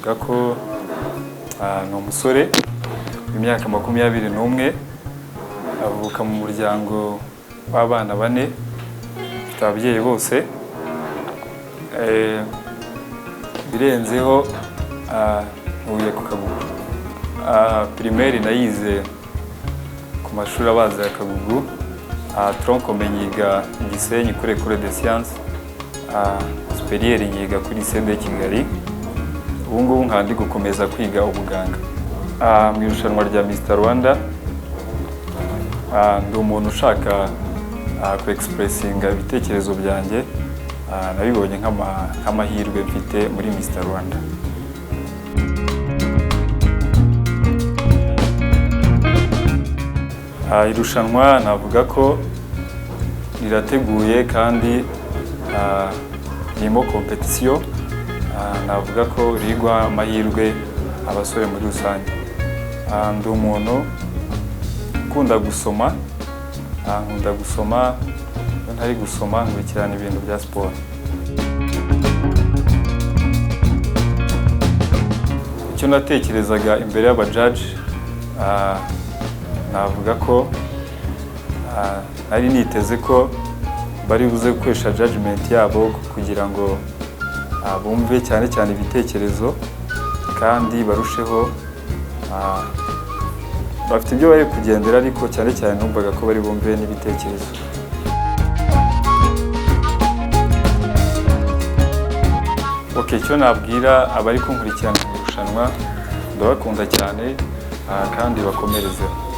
navuga ko ni umusore w'imyaka 21 avuka mu muryango w'abana 4 afite ababyeyi bose birenzeho ntuye ku Kagugu. Primaire nayize ku mashuri abanza ya Kagugu, tronc commun nyiga Gisenyi kuri École des Sciences, supérieur nyiga kuri lycée de Kigali. Ubu ngubu nkandi gukomeza kwiga ubuganga. Mu irushanwa rya Mr Rwanda ndi umuntu ushaka ku expressinga ibitekerezo byanjye, nabibonye nk'amahirwe mfite muri Mr Rwanda. Irushanwa navuga ko rirateguye kandi irimo competition, navuga ko rigwa amahirwe abasore muri rusange. Ndi umuntu ukunda gusoma, ntari gusoma nkurikirana ibintu bya siporo. Icyo natekerezaga imbere y'abajaji, navuga ko nari niteze ko bari buze gukoresha judgment yabo kugira ngo bumve cyane cyane ibitekerezo kandi barusheho, bafite ibyo bari kugendera, ariko cyane cyane numvaga ko bari bumve n'ibitekerezo. Icyo nabwira abari kunkurikirana mu irushanwa, ndabakunda cyane kandi bakomerezeho.